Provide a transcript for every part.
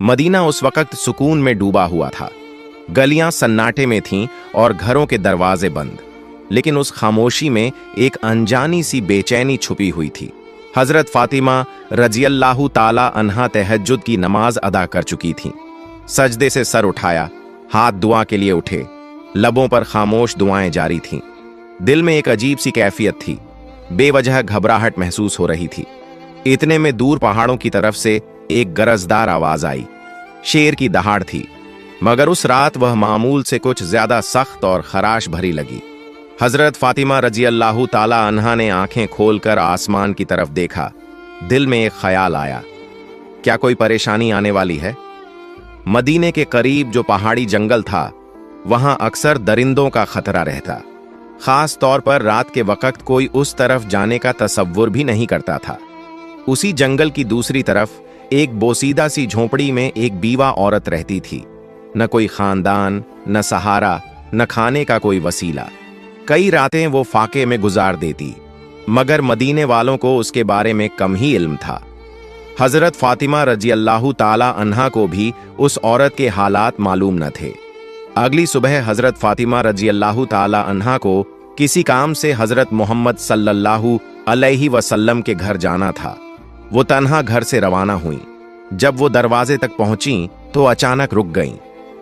Medina उस वक्त सुकून में डूबा हुआ था। गलियां सन्नाटे में थीं और घरों के दरवाजे बंद, लेकिन उस खामोशी में एक अनजानी सी बेचैनी छुपी हुई थी। हजरत फातिमा रजियल्लाहु ताला अन्हा तहज्जुद की नमाज अदा कर चुकी थीं। सजदे से सर उठाया, हाथ दुआ के लिए उठे, लबों पर खामोश दुआएं जारी थीं। दिल में एक अजीब सी कैफियत थी, बेवजह घबराहट महसूस हो रही थी। इतने में दूर पहाड़ों की तरफ से एक गरजदार आवाज आई। शेर की दहाड़ थी, मगर उस रात वह मामूल से कुछ ज्यादा सख्त और खराश भरी लगी। हजरत फातिमा रजियल्लाहु ताला अन्हा ने आंखें खोलकर आसमान की तरफ देखा। दिल में एक ख्याल आया, क्या कोई परेशानी आने वाली है? मदीने के करीब जो पहाड़ी जंगल था, वहां अक्सर दरिंदों का खतरा रहता। खास तौर पर रात के वक्त कोई उस तरफ जाने का तसव्वुर भी नहीं करता था। उसी जंगल की दूसरी तरफ एक बोसीदा सी झोंपड़ी में एक बीवा औरत रहती थी। न कोई खानदान, न सहारा, न खाने का कोई वसीला। कई रातें वो फाके में गुजार देती, मगर मदीने वालों को उसके बारे में कम ही इल्म था। हजरत फातिमा रजियल्लाहु ताला अन्हा को भी उस औरत के हालात मालूम न थे। अगली सुबह हजरत फातिमा रजियल्लाहु ताला अन्हा को किसी काम से हजरत मोहम्मद सल्लल्लाहु अलैहि वसल्लम के घर जाना था। वो तन्हा घर से रवाना हुई। जब वो दरवाजे तक पहुंची तो अचानक रुक गईं,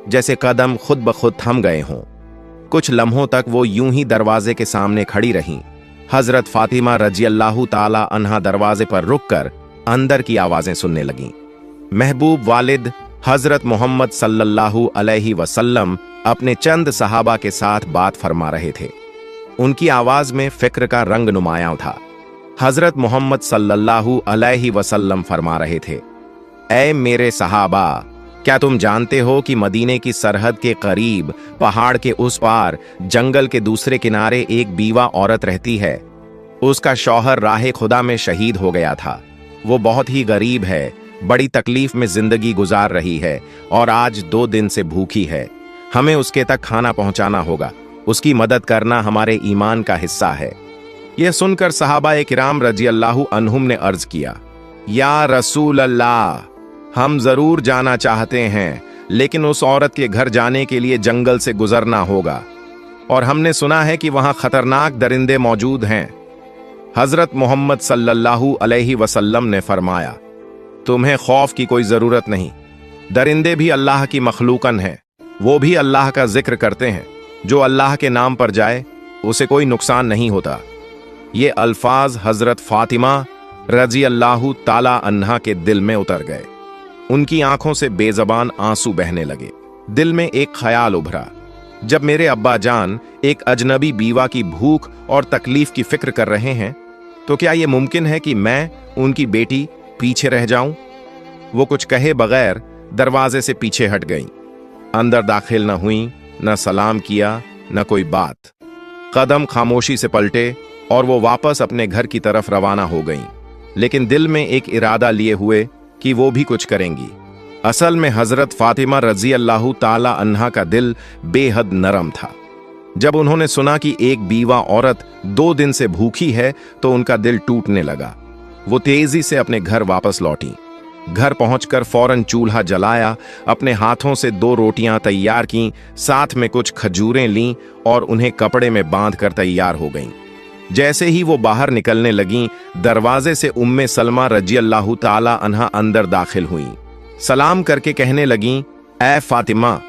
जैसे कदम खुद ब खुद थम गए हों। कुछ लम्हों तक वो यूं ही दरवाजे के सामने खड़ी रहीं। हजरत फातिमा रजियल्लाहु ताला अन्हा दरवाजे पर रुककर अंदर की आवाजें सुनने लगीं। महबूब वालिद हजरत मोहम्मद सल्लल्लाहु अलैहि वसल्लम अपने चंद सहाबा के साथ बात फरमा रहे थे। उनकी आवाज में फिक्र का रंग नुमायां था। हजरत मोहम्मद सल्लल्लाहु अलैहि वसल्लम फरमा रहे थे, ऐ मेरे सहाबा, क्या तुम जानते हो कि मदीने की सरहद के करीब पहाड़ के उस पार जंगल के दूसरे किनारे एक बीवा औरत रहती है। उसका शौहर राह खुदा में शहीद हो गया था। वो बहुत ही गरीब है, बड़ी तकलीफ में जिंदगी गुजार रही है और आज 2 दिन से भूखी है। हमें उसके तक खाना पहुंचाना होगा। उसकी मदद करना हमारे ईमान का हिस्सा है। यह सुनकर सहाबा किराम रजियल्लाहु अन्हुम ने अर्ज किया, या रसूल अल्लाह, हम जरूर जाना चाहते हैं, लेकिन उस औरत के घर जाने के लिए जंगल से गुजरना होगा और हमने सुना है कि वहां खतरनाक दरिंदे मौजूद हैं। हजरत मोहम्मद सल्लल्लाहु अलैहि वसल्लम ने फरमाया, तुम्हें खौफ की कोई जरूरत नहीं। दरिंदे भी अल्लाह की मखलूकन हैं, वो भी अल्लाह का जिक्र करते हैं। जो अल्लाह के नाम पर जाए उसे कोई नुकसान नहीं होता। ये अल्फाज हजरत फातिमा रजियल्लाहु ताला अन्हा के दिल में उतर गए। उनकी आंखों से बेजबान आंसू बहने लगे। दिल में एक ख्याल उभरा, जब मेरे अब्बा जान एक अजनबी बीवा की भूख और तकलीफ की फिक्र कर रहे हैं, तो क्या यह मुमकिन है कि मैं उनकी बेटी पीछे रह जाऊं? वो कुछ कहे बगैर दरवाजे से पीछे हट गईं। अंदर दाखिल न हुई, न सलाम किया, न कोई बात। कदम खामोशी से पलटे और वो वापस अपने घर की तरफ रवाना हो गईं, लेकिन दिल में एक इरादा लिए हुए कि वो भी कुछ करेंगी। असल में हजरत फातिमा रजियल्लाहु ताला अन्हा का दिल बेहद नरम था। जब उन्होंने सुना कि एक बीवा औरत 2 दिन से भूखी है तो उनका दिल टूटने लगा। वो तेजी से अपने घर वापस लौटी। घर पहुंचकर फौरन चूल्हा जलाया, अपने हाथों से 2 रोटियां तैयार कीं, साथ में कुछ खजूरें लीं और उन्हें कपड़े में बांधकर तैयार हो गईं। जैसे ही वो बाहर निकलने लगीं, दरवाजे से उम्मे सलमा रजियल्लाहु ताला अन्हा अंदर दाखिल हुईं। सलाम करके कहने लगीं, ऐ फातिमा,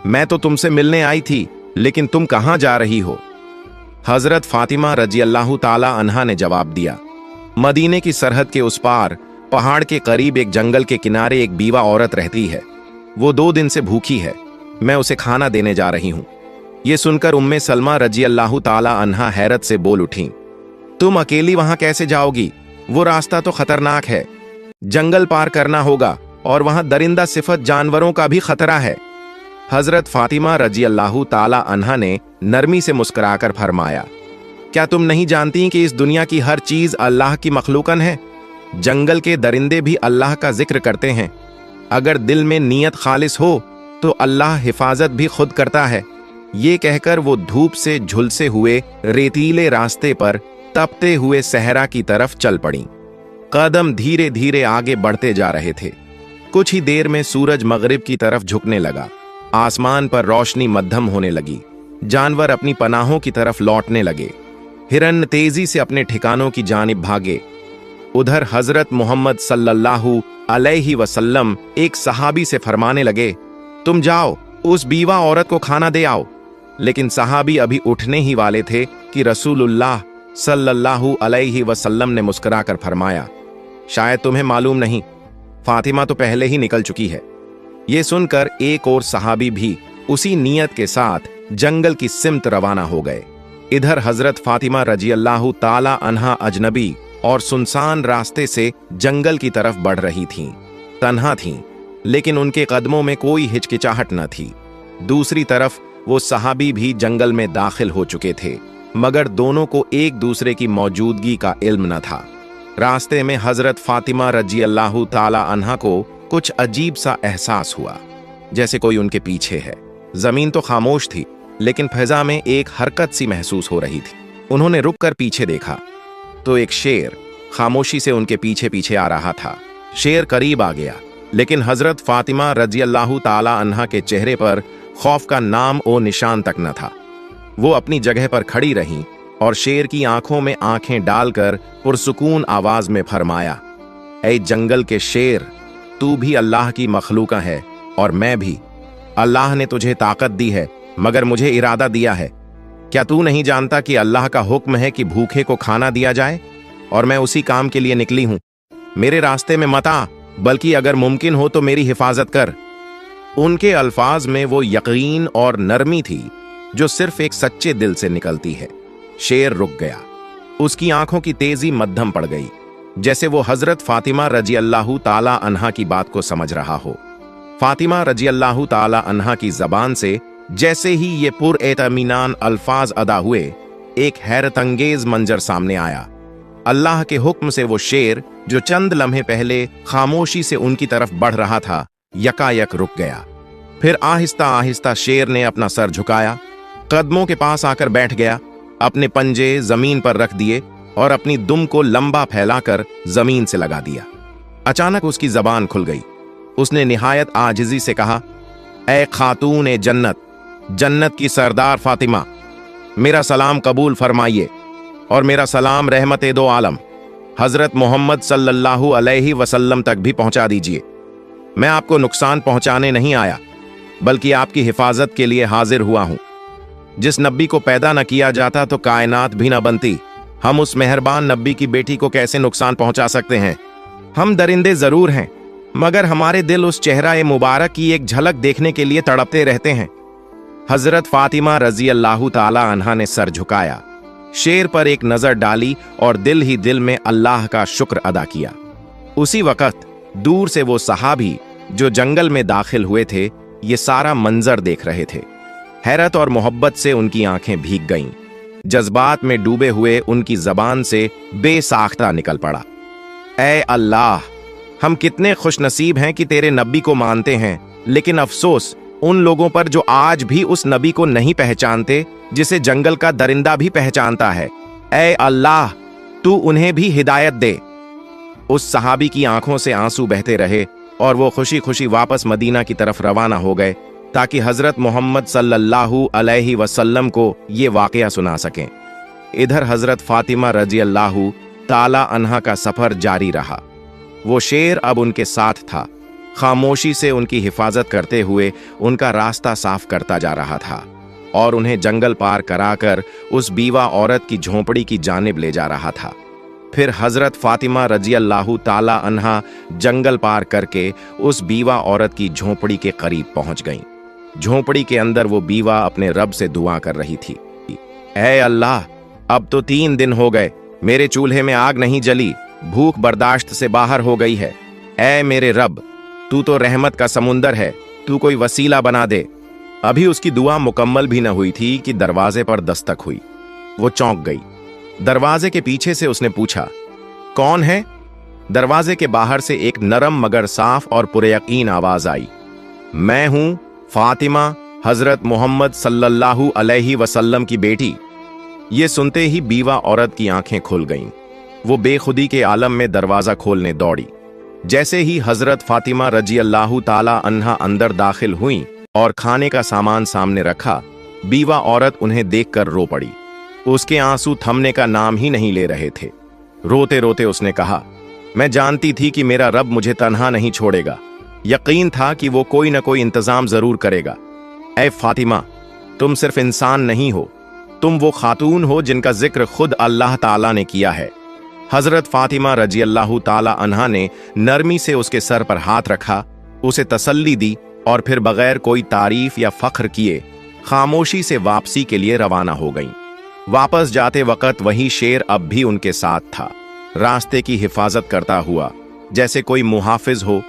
मैं तो तुमसे मिलने आई थी, लेकिन तुम कहां जा रही हो? हजरत फातिमा रजियल्लाहु ताला अन्हा ने जवाब दिया, मदीने की सरहद के उस पार पहाड़ के करीब एक जंगल के किनारे एक बीवा औरत रहती है। वो 2 दिन से भूखी है, मैं उसे खाना देने जा रही हूं। ये सुनकर उम्मे सलमा रजियल्लाहु ताला अन्हा हैरत से बोल उठी, तुम अकेली वहां कैसे जाओगी? वो रास्ता तो खतरनाक है, जंगल पार करना होगा और वहां दरिंदा सिफत जानवरों का भी खतरा है। हजरत फातिमा रजियल्लाहु ताला अन्हा ने नरमी से मुस्कुराकर फरमाया, क्या तुम नहीं जानती कि इस दुनिया की हर चीज अल्लाह की मखलूकन है? जंगल के दरिंदे भी अल्लाह का जिक्र करते हैं। अगर दिल में नीयत खालिस हो तो अल्लाह हिफाजत भी खुद करता है। ये कहकर वो धूप से झुलसे हुए रेतीले रास्ते पर तपते हुए सहरा की तरफ चल पड़ी। कदम धीरे धीरे आगे बढ़ते जा रहे थे। कुछ ही देर में सूरज मगरिब की तरफ झुकने लगा। आसमान पर रोशनी मध्यम होने लगी। जानवर अपनी पनाहों की तरफ लौटने लगे। हिरन तेजी से अपने ठिकानों की जानिब भागे। उधर हजरत मोहम्मद सल्लल्लाहु अलैहि वसल्लम एक सहाबी से फरमाने लगे, तुम जाओ उस बीवा औरत को खाना दे आओ। लेकिन सहाबी अभी उठने ही वाले थे कि रसूलुल्लाह सल्लल्लाहु अलैहि वसल्लम ने मुस्कुराकर फरमाया, शायद तुम्हें मालूम नहीं, फातिमा तो पहले ही निकल चुकी है। ये सुनकर एक और सहाबी भी उसी नियत के साथ जंगल की सिमत रवाना हो गए। इधर हजरत फातिमा रजी अल्लाह ताला अन्हा अजनबी और सुनसान रास्ते से जंगल की तरफ बढ़ रही थीं। तन्हा थीं, लेकिन उनके कदमों में कोई हिचकिचाहट न थी। दूसरी तरफ वो सहाबी भी जंगल में दाखिल हो चुके थे, मगर दोनों को एक दूसरे की मौजूदगी का इल्म न था। रास्ते में हजरत फातिमा रजी अल्लाह ताला अन्हा को कुछ अजीब सा एहसास हुआ, जैसे कोई उनके पीछे है। जमीन तो खामोश थी, लेकिन फिजा में एक हरकत सी महसूस हो रही थी। उन्होंने रुककर पीछे देखा तो एक शेर खामोशी से उनके पीछे पीछे आ रहा था। शेर करीब आ गया, लेकिन हजरत फातिमा रजी अल्लाह ताला अन्हा के चेहरे पर खौफ का नाम और निशान तक न था। वो अपनी जगह पर खड़ी रहीं और शेर की आंखों में आंखें डालकर पुरसुकून आवाज में फरमाया, ऐ जंगल के शेर, तू भी अल्लाह की मखलूका है और मैं भी। अल्लाह ने तुझे ताकत दी है, मगर मुझे इरादा दिया है। क्या तू नहीं जानता कि अल्लाह का हुक्म है कि भूखे को खाना दिया जाए, और मैं उसी काम के लिए निकली हूं। मेरे रास्ते में मत आ, बल्कि अगर मुमकिन हो तो मेरी हिफाजत कर। उनके अल्फाज में वो यकीन और नरमी थी जो सिर्फ एक सच्चे दिल से निकलती है। शेर रुक गया। उसकी आंखों की तेजी मध्यम पड़ गई, जैसे वो हजरत फातिमा रजी अल्लाह ताला अन्हा की बात को समझ रहा हो। फातिमा रजी अल्लाह ताला अन्हा की जबान से जैसे ही ये पुरएतमीनान अल्फाज अदा हुए, एक हैरतंगेज मंजर सामने आया। अल्लाह के हुक्म से वो शेर जो चंद लम्हे पहले खामोशी से उनकी तरफ बढ़ रहा था, यकायक रुक गया। फिर आहिस्ता आहिस्ता शेर ने अपना सर झुकाया, कदमों के पास आकर बैठ गया, अपने पंजे जमीन पर रख दिए और अपनी दुम को लंबा फैलाकर जमीन से लगा दिया। अचानक उसकी जबान खुल गई। उसने निहायत आजिजी से कहा, ऐ खातून ए जन्नत, जन्नत की सरदार फातिमा, मेरा सलाम कबूल फरमाइए और मेरा सलाम रहमत दो आलम हजरत मोहम्मद सल्लल्लाहु अलैहि वसल्लम तक भी पहुंचा दीजिए। मैं आपको नुकसान पहुंचाने नहीं आया, बल्कि आपकी हिफाजत के लिए हाजिर हुआ हूं। जिस नब्बी को पैदा न किया जाता तो कायनात भी न बनती। हम उस मेहरबान नब्बी की बेटी को कैसे नुकसान पहुंचा सकते हैं? हम दरिंदे जरूर हैं, मगर हमारे दिल उस चेहरा ए मुबारक की एक झलक देखने के लिए तड़पते रहते हैं। हजरत फातिमा रजी अल्लाह ताला अन्हा ने सर झुकाया, शेर पर एक नजर डाली और दिल ही दिल में अल्लाह का शुक्र अदा किया। उसी वक्त दूर से वो सहाबी जो जंगल में दाखिल हुए थे, ये सारा मंजर देख रहे थे। हैरत और मोहब्बत से उनकी आंखें भीग गईं। जज्बात में डूबे हुए उनकी जबान से बेसाख्ता निकल पड़ा, ऐ अल्लाह, हम कितने खुशनसीब हैं कि तेरे नबी को मानते हैं, लेकिन अफसोस उन लोगों पर जो आज भी उस नबी को नहीं पहचानते जिसे जंगल का दरिंदा भी पहचानता है। ऐ अल्लाह, तू उन्हें भी हिदायत दे। उस सहाबी की आंखों से आंसू बहते रहे और वो खुशी खुशी वापस मदीना की तरफ रवाना हो गए, ताकि हजरत मोहम्मद सल्लल्लाहु अलैहि वसल्लम को ये वाकया सुना सकें। इधर हजरत फातिमा रजी अल्लाह ताला अन्हा का सफर जारी रहा। वो शेर अब उनके साथ था, खामोशी से उनकी हिफाजत करते हुए उनका रास्ता साफ करता जा रहा था और उन्हें जंगल पार कराकर उस बीवा औरत की झोंपड़ी की जानिब ले जा रहा था। फिर हजरत फातिमा रजी अल्लाह ताला अन्हा जंगल पार करके उस बीवा औरत की झोंपड़ी के करीब पहुंच गईं। झोंपड़ी के अंदर वो बीवा अपने रब से दुआ कर रही थी, ऐ अल्लाह, अब तो 3 दिन हो गए, मेरे चूल्हे में आग नहीं जली, भूख बर्दाश्त से बाहर हो गई है। ऐ मेरे रब, तू तो रहमत का समुंदर है, तू कोई वसीला बना दे। अभी उसकी दुआ मुकम्मल भी न हुई थी कि दरवाजे पर दस्तक हुई। वो चौंक गई। दरवाजे के पीछे से उसने पूछा, कौन है? दरवाजे के बाहर से एक नरम मगर साफ और पुरयकीन आवाज आई, मैं हूं फातिमा, हजरत मोहम्मद सल्लल्लाहु अलैहि वसल्लम की बेटी। ये सुनते ही बीवा औरत की आंखें खुल गईं। वो बेखुदी के आलम में दरवाजा खोलने दौड़ी। जैसे ही हजरत फातिमा रजी अल्लाह ताला अन्हा अंदर दाखिल हुई और खाने का सामान सामने रखा, बीवा औरत उन्हें देखकर रो पड़ी। उसके आंसू थमने का नाम ही नहीं ले रहे थे। रोते रोते उसने कहा, मैं जानती थी कि मेरा रब मुझे तन्हा नहीं छोड़ेगा। यकीन था कि वो कोई न कोई इंतजाम जरूर करेगा। ऐ फातिमा, तुम सिर्फ इंसान नहीं हो, तुम वो खातून हो जिनका जिक्र खुद अल्लाह ताला ने किया है। हजरत फातिमा रजी अल्लाह ताला अन्हा ने नरमी से उसके सर पर हाथ रखा, उसे तसल्ली दी और फिर बगैर कोई तारीफ या फख्र किए खामोशी से वापसी के लिए रवाना हो गईं। वापस जाते वक्त वही शेर अब भी उनके साथ था, रास्ते की हिफाजत करता हुआ जैसे कोई मुहाफिज हो।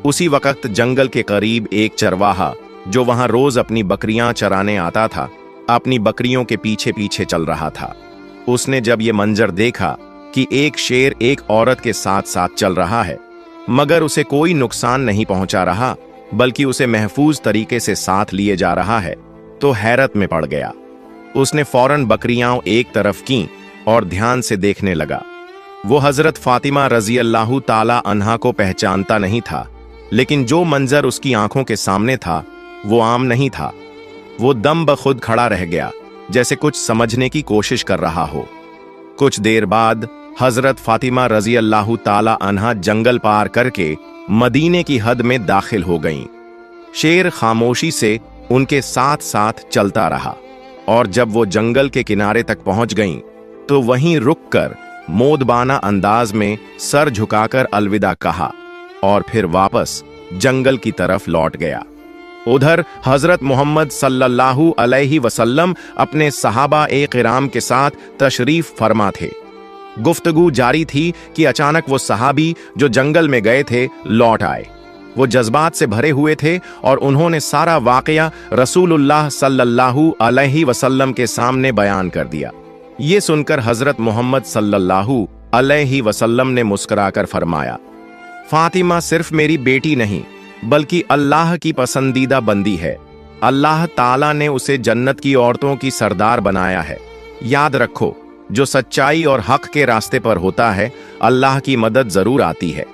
उसी वक्त जंगल के करीब एक चरवाहा जो वहां रोज अपनी बकरियां चराने आता था, अपनी बकरियों के पीछे पीछे चल रहा था। उसने जब ये मंजर देखा कि एक शेर एक औरत के साथ साथ चल रहा है, मगर उसे कोई नुकसान नहीं पहुंचा रहा बल्कि उसे महफूज तरीके से साथ लिए जा रहा है, तो हैरत में पड़ गया। उसने फौरन बकरियां एक तरफ की और ध्यान से देखने लगा। वो हजरत फातिमा रजी अल्लाह ताला अन्हा को पहचानता नहीं था, लेकिन जो मंजर उसकी आंखों के सामने था वो आम नहीं था। वो दम बखुद खड़ा रह गया, जैसे कुछ समझने की कोशिश कर रहा हो। कुछ देर बाद हजरत फातिमा रजी अल्लाह ताला अन्हा जंगल पार करके मदीने की हद में दाखिल हो गईं। शेर खामोशी से उनके साथ साथ चलता रहा और जब वो जंगल के किनारे तक पहुंच गईं, तो वहीं रुककर मोदबाना अंदाज में सर झुकाकर अलविदा कहा और फिर वापस जंगल की तरफ लौट गया। उधर हजरत मोहम्मद सल्लल्लाहु अलैहि वसल्लम अपने सहाबा ए किराम के साथ तशरीफ फरमा थे। गुफ्तगू जारी थी कि अचानक वो सहाबी जो जंगल में गए थे लौट आए। वो जज्बात से भरे हुए थे और उन्होंने सारा वाकया रसूलुल्लाह सल्लल्लाहु अलैहि वसल्लम के सामने बयान कर दिया। ये सुनकर हजरत मोहम्मद सल्लल्लाहु अलैहि वसल्लम ने मुस्कुराकर फरमाया, फातिमा सिर्फ मेरी बेटी नहीं बल्कि अल्लाह की पसंदीदा बंदी है। अल्लाह ताला ने उसे जन्नत की औरतों की सरदार बनाया है। याद रखो, जो सच्चाई और हक के रास्ते पर होता है, अल्लाह की मदद जरूर आती है।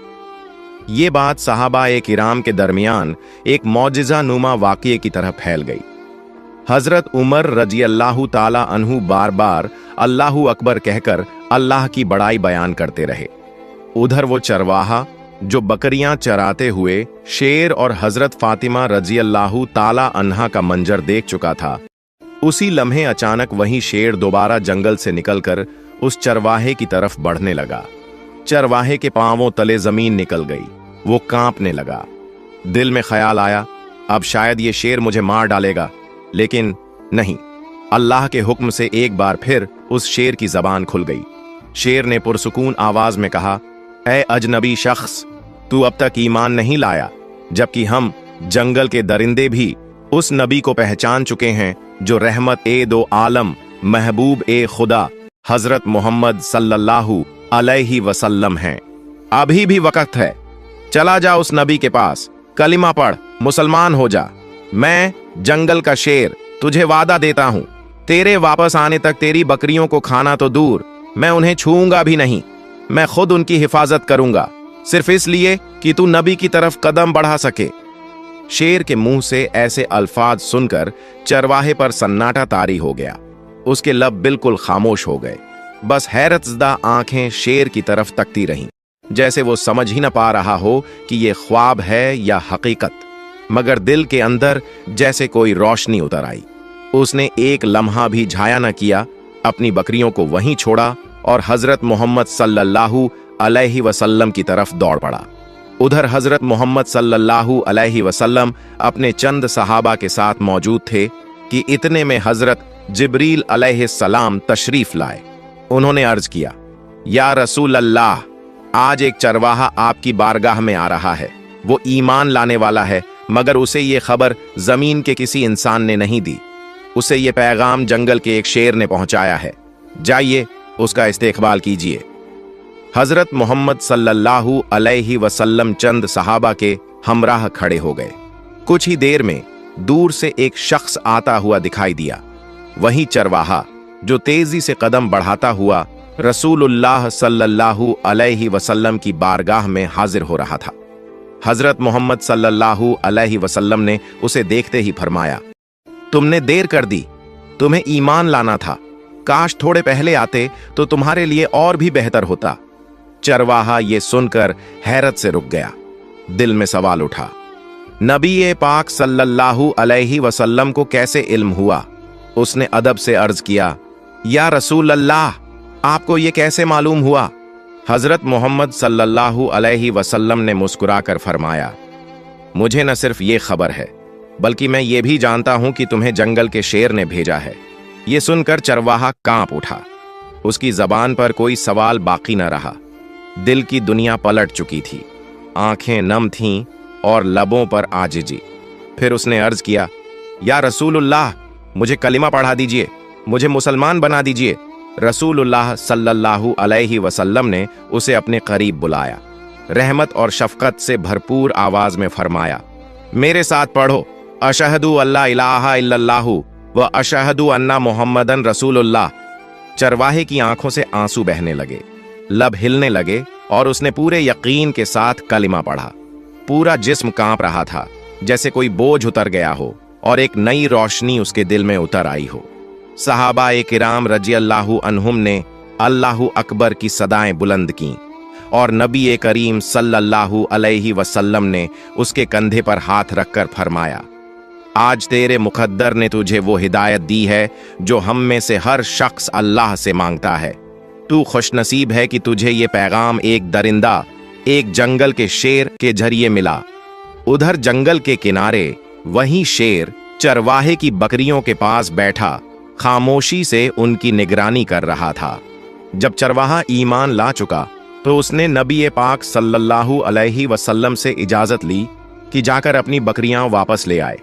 ये बात सहाबा ए किराम के दरमियान एक मौजिज़ा नुमा वाक़ये की तरह फैल गई। हजरत उमर रजी अल्लाह ताला अन्हु बार बार अल्लाहु अकबर कहकर अल्लाह की बड़ाई बयान करते रहे। उधर वो चरवाहा जो बकरियां चराते हुए शेर और हजरत फातिमा रजी अल्लाह ताला अन्हा का मंजर देख चुका था, उसी लम्हे अचानक वही शेर दोबारा जंगल से निकलकर उस चरवाहे की तरफ बढ़ने लगा। चरवाहे के पांवों तले जमीन निकल गई। वो कांपने लगा। दिल में ख्याल आया, अब शायद ये शेर मुझे मार डालेगा, लेकिन नहीं। अल्लाह के हुक्म से एक बार फिर उस शेर की जबान खुल गई। शेर ने पुरसुकून आवाज में कहा, ऐ अजनबी शख्स, तू अब तक ईमान नहीं लाया, जबकि हम जंगल के दरिंदे भी उस नबी को पहचान चुके हैं जो रहमत ए दो आलम महबूब ए खुदा हजरत मोहम्मद सल्लल्लाहु अलैहि वसल्लम हैं। अभी भी वक्त है, चला जा उस नबी के पास, कलिमा पढ़, मुसलमान हो जा। मैं जंगल का शेर तुझे वादा देता हूं, तेरे वापस आने तक तेरी बकरियों को खाना तो दूर, मैं उन्हें छूऊंगा भी नहीं। मैं खुद उनकी हिफाजत करूंगा, सिर्फ इसलिए कि तू नबी की तरफ कदम बढ़ा सके। शेर के मुंह से ऐसे अल्फाज सुनकर चरवाहे पर सन्नाटा तारी हो गया। उसके लब बिल्कुल खामोश हो गए। बस हैरतज़दा आंखें शेर की तरफ तकती रहीं, जैसे वो समझ ही न पा रहा हो कि ये ख्वाब है या हकीकत। मगर दिल के अंदर जैसे कोई रोशनी उतर आई। उसने एक लम्हा भी झाया न किया, अपनी बकरियों को वहीं छोड़ा और हजरत मोहम्मद सल्लल्लाहु अलैहि वसल्लम की तरफ दौड़ पड़ा। उधर हजरत मोहम्मद सल्लल्लाहु अलैहि वसल्लम अपने चंद सहाबा के साथ मौजूद थे कि इतने में हजरत जिब्रील अलैहिस्सलाम तशरीफ लाए। उन्होंने अर्ज किया, या रसूल अल्लाह, आज एक चरवाहा आपकी बारगाह में आ रहा है। वो ईमान लाने वाला है, मगर उसे ये खबर जमीन के किसी इंसान ने नहीं दी। उसे ये पैगाम जंगल के एक शेर ने पहुंचाया है। जाइए, उसका इस्तेकबाल कीजिए। हजरत मोहम्मद सल्लल्लाहु अलैहि वसल्लम चंद सहाबा के हमराह खड़े हो गए। कुछ ही देर में दूर से एक शख्स आता हुआ दिखाई दिया। वही चरवाहा जो तेजी से कदम बढ़ाता हुआ रसूलुल्लाह सल्लल्लाहु अलैहि वसल्लम की बारगाह में हाजिर हो रहा था। हजरत मोहम्मद सल्लल्लाहु अलैहि वसल्लम ने उसे देखते ही फरमाया, तुमने देर कर दी, तुम्हें ईमान लाना था, काश थोड़े पहले आते तो तुम्हारे लिए और भी बेहतर होता। चरवाहा ये सुनकर हैरत से रुक गया। दिल में सवाल उठा, नबी पाक सल्लल्लाहु अलैहि वसल्लम को कैसे इल्म हुआ? उसने अदब से अर्ज किया, या रसूल अल्लाह, आपको ये कैसे मालूम हुआ? हजरत मोहम्मद सल्लल्लाहु अलैहि वसल्लम ने मुस्कुराकर फरमाया, मुझे न सिर्फ ये खबर है, बल्कि मैं ये भी जानता हूं कि तुम्हें जंगल के शेर ने भेजा है। ये सुनकर चरवाहा कांप उठा। उसकी जबान पर कोई सवाल बाकी न रहा। दिल की दुनिया पलट चुकी थी, आंखें नम थीं और लबों पर आजिजी। फिर उसने अर्ज किया, या रसूलुल्लाह, मुझे कलिमा पढ़ा दीजिए, मुझे मुसलमान बना दीजिए। रसूलुल्लाह सल्लल्लाहु अलैहि वसल्लम ने उसे अपने करीब बुलाया। रहमत और शफकत से भरपूर आवाज में फरमाया, मेरे साथ पढ़ो, अशहदु अल्ला इलाहा इल्लल्लाहु व अशहदु अन्ना मुहम्मदन रसूलुल्लाह। चरवाहे की आंखों से आंसू बहने लगे, लब हिलने लगे और उसने पूरे यकीन के साथ कलिमा पढ़ा। पूरा जिस्म कांप रहा था, जैसे कोई बोझ उतर गया हो और एक नई रोशनी उसके दिल में उतर आई हो। सहाबा किराम रज़ियल्लाहु अन्हुम ने अल्लाहु अकबर की सदाएं बुलंद की और नबी करीम सल्लल्लाहु अलैहि वसल्लम ने उसके कंधे पर हाथ रखकर फरमाया, आज तेरे मुकद्दर ने तुझे वो हिदायत दी है जो हम में से हर शख्स अल्लाह से मांगता है। तू खुशनसीब है कि तुझे ये पैगाम एक दरिंदा, एक जंगल के शेर के जरिए मिला। उधर जंगल के किनारे वही शेर चरवाहे की बकरियों के पास बैठा खामोशी से उनकी निगरानी कर रहा था। जब चरवाहा ईमान ला चुका तो उसने नबी पाक सल्लल्लाहु अलैहि वसल्लम से इजाजत ली कि जाकर अपनी बकरियां वापस ले आए।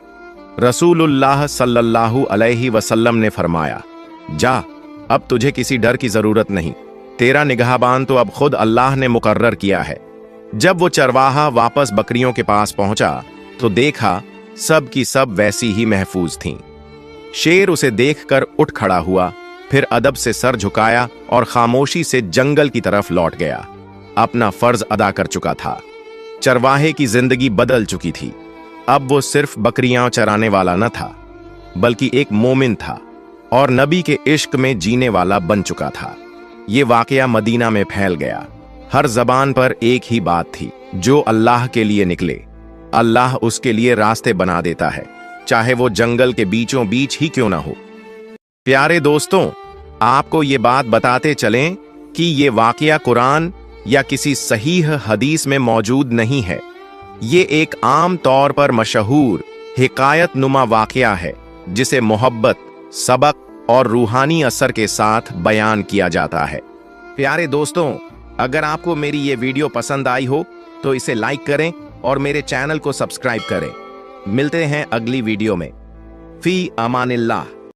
रसूलुल्लाह सल्लल्लाहु अलैहि वसल्लम ने फरमाया, जा, अब तुझे किसी डर की जरूरत नहीं, तेरा निगहबान तो अब खुद अल्लाह ने मुकर्रर किया है। जब वो चरवाहा वापस बकरियों के पास पहुंचा तो देखा सब की सब वैसी ही महफूज थीं। शेर उसे देखकर उठ खड़ा हुआ, फिर अदब से सर झुकाया और खामोशी से जंगल की तरफ लौट गया। अपना फर्ज अदा कर चुका था। चरवाहे की जिंदगी बदल चुकी थी। अब वो सिर्फ बकरियां चराने वाला न था, बल्कि एक मोमिन था और नबी के इश्क में जीने वाला बन चुका था। ये वाकया मदीना में फैल गया। हर जबान पर एक ही बात थी, जो अल्लाह के लिए निकले, अल्लाह उसके लिए रास्ते बना देता है, चाहे वो जंगल के बीचों बीच ही क्यों ना हो। प्यारे दोस्तों, आपको ये बात बताते चलें कि ये वाकया कुरान या किसी सहीह हदीस में मौजूद नहीं है। ये एक आम तौर पर मशहूर हिकायत नुमा वाकया है, जिसे मोहब्बत, सबक और रूहानी असर के साथ बयान किया जाता है। प्यारे दोस्तों, अगर आपको मेरी ये वीडियो पसंद आई हो तो इसे लाइक करें और मेरे चैनल को सब्सक्राइब करें। मिलते हैं अगली वीडियो में। फी अमानिल्लाह।